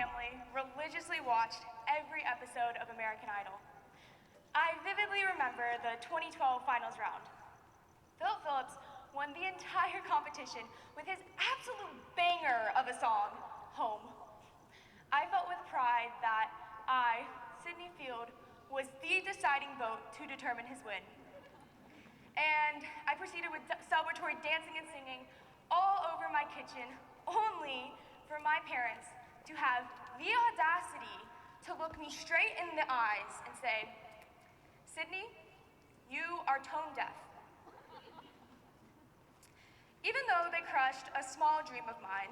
family religiously watched every episode of American Idol. I vividly remember the 2012 finals round. Philip Phillips won the entire competition with his absolute banger of a song, Home. I felt with pride that I, Sydney Field, was the deciding vote to determine his win. And I proceeded with celebratory dancing and singing all over my kitchen, only for my parents to have the audacity to look me straight in the eyes and say, "Sydney, you are tone deaf." Even though they crushed a small dream of mine,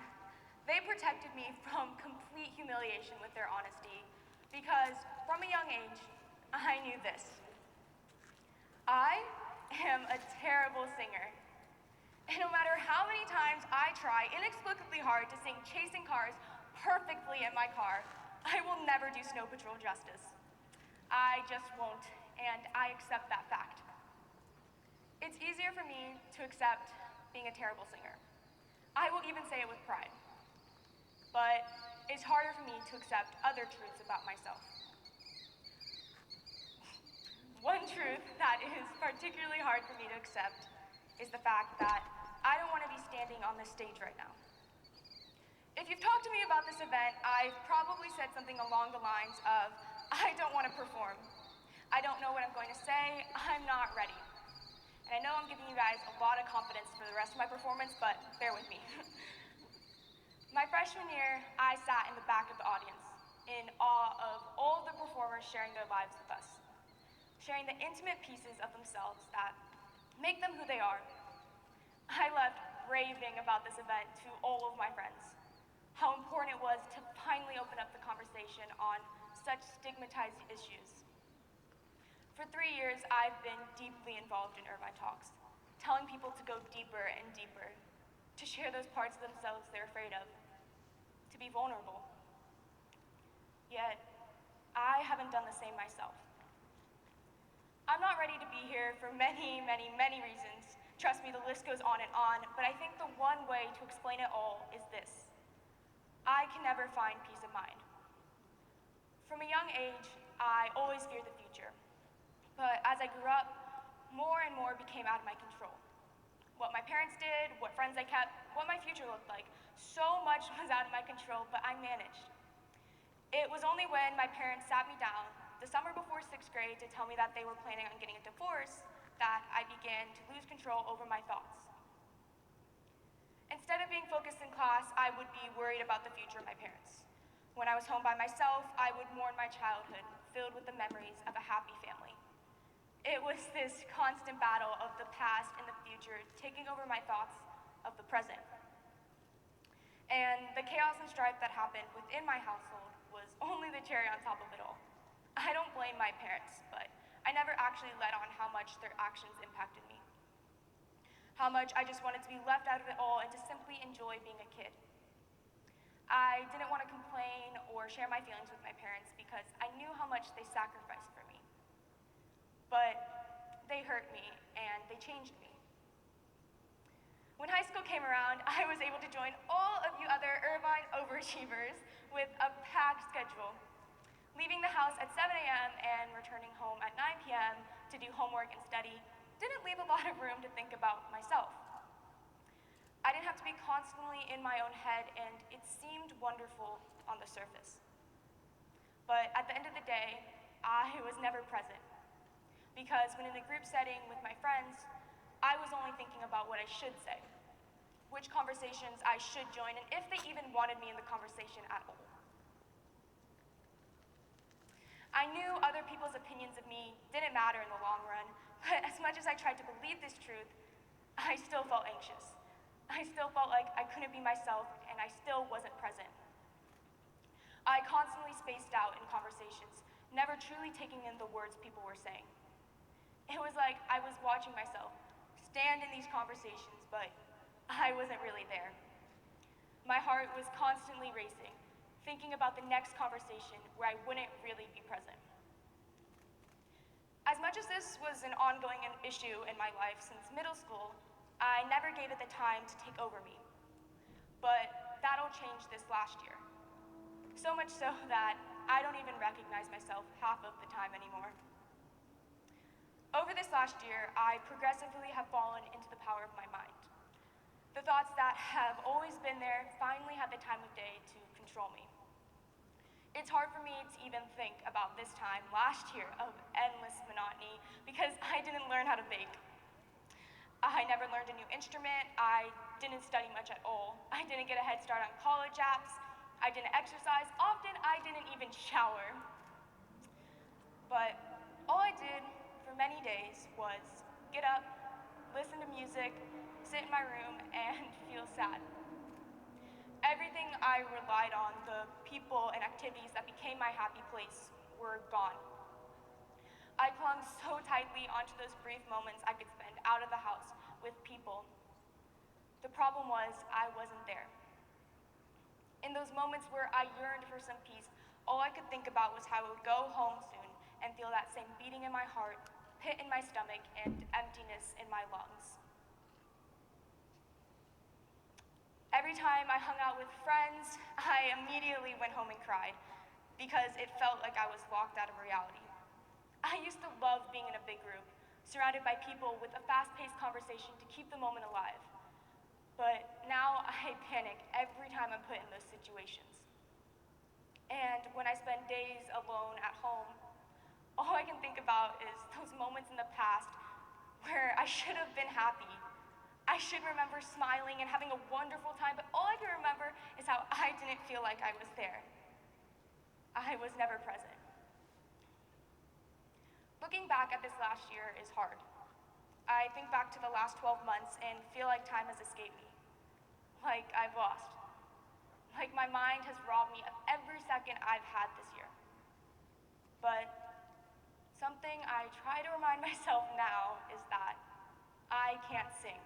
they protected me from complete humiliation with their honesty, because from a young age, I knew this. I am a terrible singer. And no matter how many times I try inexplicably hard to sing Chasing Cars perfectly in my car, I will never do Snow Patrol justice. I just won't, and I accept that fact. It's easier for me to accept being a terrible singer. I will even say it with pride. But it's harder for me to accept other truths about myself. One truth that is particularly hard for me to accept is the fact that I don't want to be standing on this stage right now. If you've talked to me about this event, I've probably said something along the lines of, I don't want to perform. I don't know what I'm going to say. I'm not ready. And I know I'm giving you guys a lot of confidence for the rest of my performance, but bear with me. My freshman year, I sat in the back of the audience in awe of all the performers sharing their lives with us, sharing the intimate pieces of themselves that make them who they are. I left raving about this event to all of my friends, how important it was to finally open up the conversation on such stigmatized issues. For 3 years, I've been deeply involved in Irvine Talks, telling people to go deeper and deeper, to share those parts of themselves they're afraid of, to be vulnerable. Yet, I haven't done the same myself. I'm not ready to be here for many, many, many reasons. Trust me, the list goes on, but I think the one way to explain it all is this. I can never find peace of mind. From a young age, I always feared the future. But as I grew up, more and more became out of my control. What my parents did, what friends I kept, what my future looked like. So much was out of my control, but I managed. It was only when my parents sat me down the summer before 6th grade to tell me that they were planning on getting a divorce that I began to lose control over my thoughts. Instead of being focused in class, I would be worried about the future of my parents. When I was home by myself, I would mourn my childhood, filled with the memories of a happy family. It was this constant battle of the past and the future taking over my thoughts of the present. And the chaos and strife that happened within my household was only the cherry on top of it all. I don't blame my parents, but I never actually let on how much their actions impacted me. How much I just wanted to be left out of it all and to simply enjoy being a kid. I didn't want to complain or share my feelings with my parents because I knew how much they sacrificed for me. But they hurt me and they changed me. When high school came around, I was able to join all of you other Irvine overachievers with a packed schedule, leaving the house at 7 a.m. and returning home at 9 p.m. to do homework and study didn't leave a lot of room to think about myself. I didn't have to be constantly in my own head, and it seemed wonderful on the surface. But at the end of the day, I was never present. Because when in a group setting with my friends, I was only thinking about what I should say, which conversations I should join, and if they even wanted me in the conversation at all. I knew other people's opinions of me didn't matter in the long run, but as much as I tried to believe this truth, I still felt anxious. I still felt like I couldn't be myself, and I still wasn't present. I constantly spaced out in conversations, never truly taking in the words people were saying. It was like I was watching myself stand in these conversations, but I wasn't really there. My heart was constantly racing, thinking about the next conversation where I wouldn't really be present. As much as this was an ongoing issue in my life since middle school, I never gave it the time to take over me. But that'll change this last year. So much so that I don't even recognize myself half of the time anymore. Over this last year, I progressively have fallen into the power of my mind. The thoughts that have always been there finally had the time of day to control me. It's hard for me to even think about this time last year of endless monotony because I didn't learn how to bake. I never learned a new instrument, I didn't study much at all, I didn't get a head start on college apps, I didn't exercise, often I didn't even shower. But all I did for many days was get up, listen to music, sit in my room, and feel sad. Everything I relied on, the people and activities that became my happy place, were gone. I clung so tightly onto those brief moments I could spend out of the house with people. The problem was I wasn't there. In those moments where I yearned for some peace, all I could think about was how I would go home soon and feel that same beating in my heart, pit in my stomach, and emptiness in my lungs. Every time I hung out with friends, I immediately went home and cried because it felt like I was locked out of reality. I used to love being in a big group, surrounded by people with a fast-paced conversation to keep the moment alive. But now I panic every time I'm put in those situations. And when I spend days alone at home, all I can think about is those moments in the past where I should have been happy. I should remember smiling and having a wonderful time, but all I can remember is how I didn't feel like I was there. I was never present. Looking back at this last year is hard. I think back to the last 12 months and feel like time has escaped me. Like I've lost. Like my mind has robbed me of every second I've had this year. But something I try to remind myself now is that I can't sing.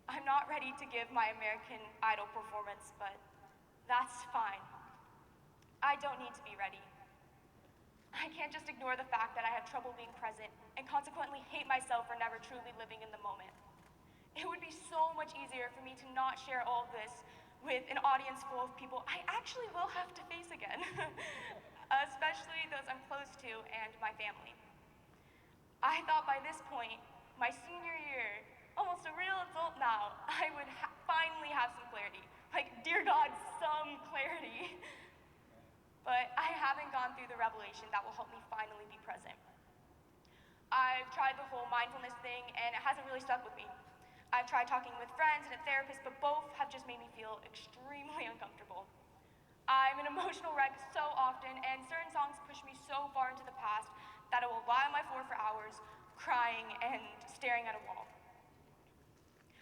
I'm not ready to give my American Idol performance, but that's fine. I don't need to be ready. I can't just ignore the fact that I have trouble being present and consequently hate myself for never truly living in the moment. It would be so much easier for me to not share all of this with an audience full of people I actually will have to face again, especially those I'm close to and my family. I thought by this point, my senior year, almost a real adult now, I would finally have some clarity. Like, dear God, some clarity. But I haven't gone through the revelation that will help me finally be present. I've tried the whole mindfulness thing, and it hasn't really stuck with me. I've tried talking with friends and a therapist, but both have just made me feel extremely uncomfortable. I'm an emotional wreck so often, and certain songs push me so far into the past that I will lie on my floor for hours, crying and staring at a wall.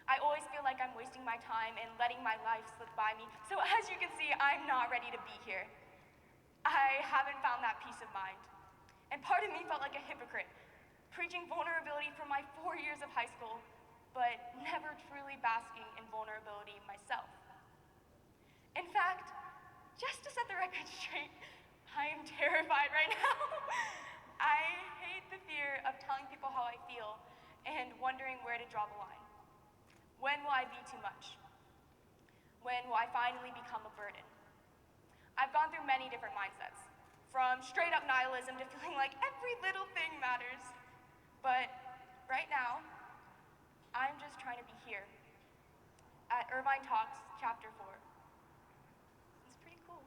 I always feel like I'm wasting my time and letting my life slip by me, so as you can see, I'm not ready to be here. I haven't found that peace of mind. And part of me felt like a hypocrite, preaching vulnerability for my 4 years of high school, but never truly basking in vulnerability myself. In fact, just to set the record straight, I am terrified right now. I hate the fear of telling people how I feel and wondering where to draw the line. When will I be too much? When will I finally become a burden? I've gone through many different mindsets, from straight up nihilism to feeling like every little thing matters. But right now, I'm just trying to be here at Irvine Talks, Chapter 4. It's pretty cool.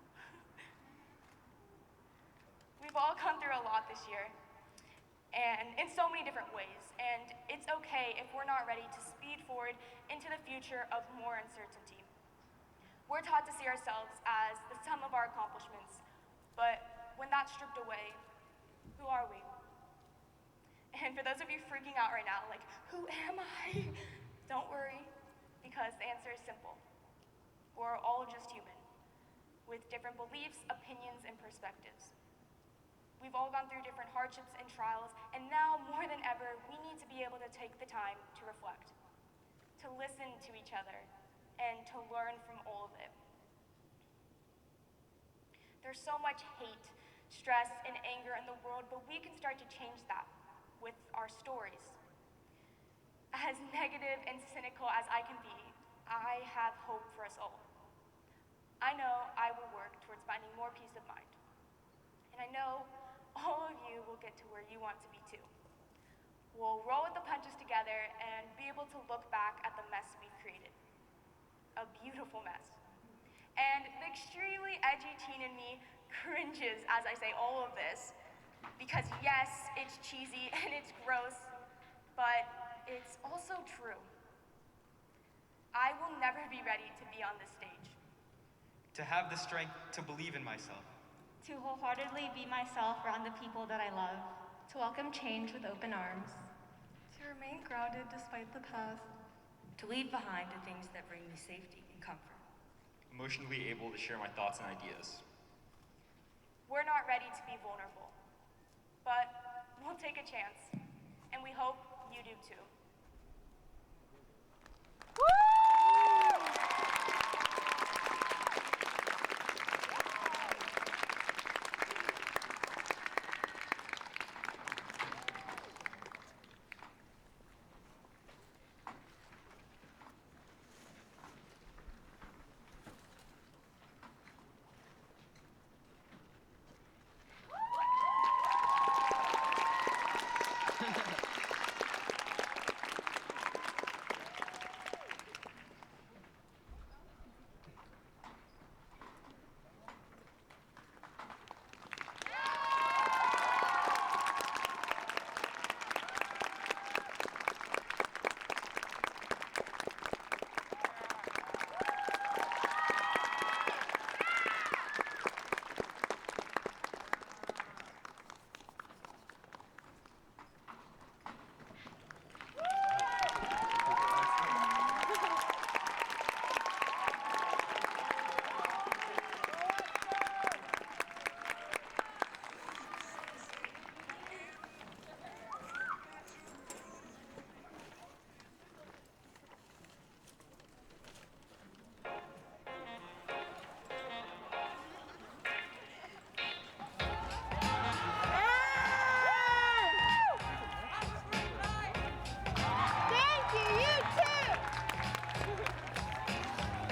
We've all gone through a lot this year, and in so many different ways, and it's okay if we're not ready to speed forward into the future of more uncertainty. We're taught to see ourselves as the sum of our accomplishments, but when that's stripped away, who are we? And for those of you freaking out right now, like, who am I? Don't worry, because the answer is simple. We're all just human, with different beliefs, opinions, and perspectives. We've all gone through different hardships and trials, and now more than ever, we need to be able to take the time to reflect, to listen to each other, and to learn from all of it. There's so much hate, stress, and anger in the world, but we can start to change that with our stories. As negative and cynical as I can be, I have hope for us all. I know I will work towards finding more peace of mind. And I know all of you will get to where you want to be too. We'll roll with the punches together and be able to look back at the mess we've created. A beautiful mess. And the extremely edgy teen in me cringes as I say all of this, because yes, it's cheesy and it's gross, but it's also true. I will never be ready to be on this stage. To have the strength to believe in myself. To wholeheartedly be myself around the people that I love. To welcome change with open arms. To remain grounded despite the past. To leave behind the things that bring me safety and comfort. Emotionally able to share my thoughts and ideas. We're not ready to be vulnerable, but we'll take a chance, and we hope you do too.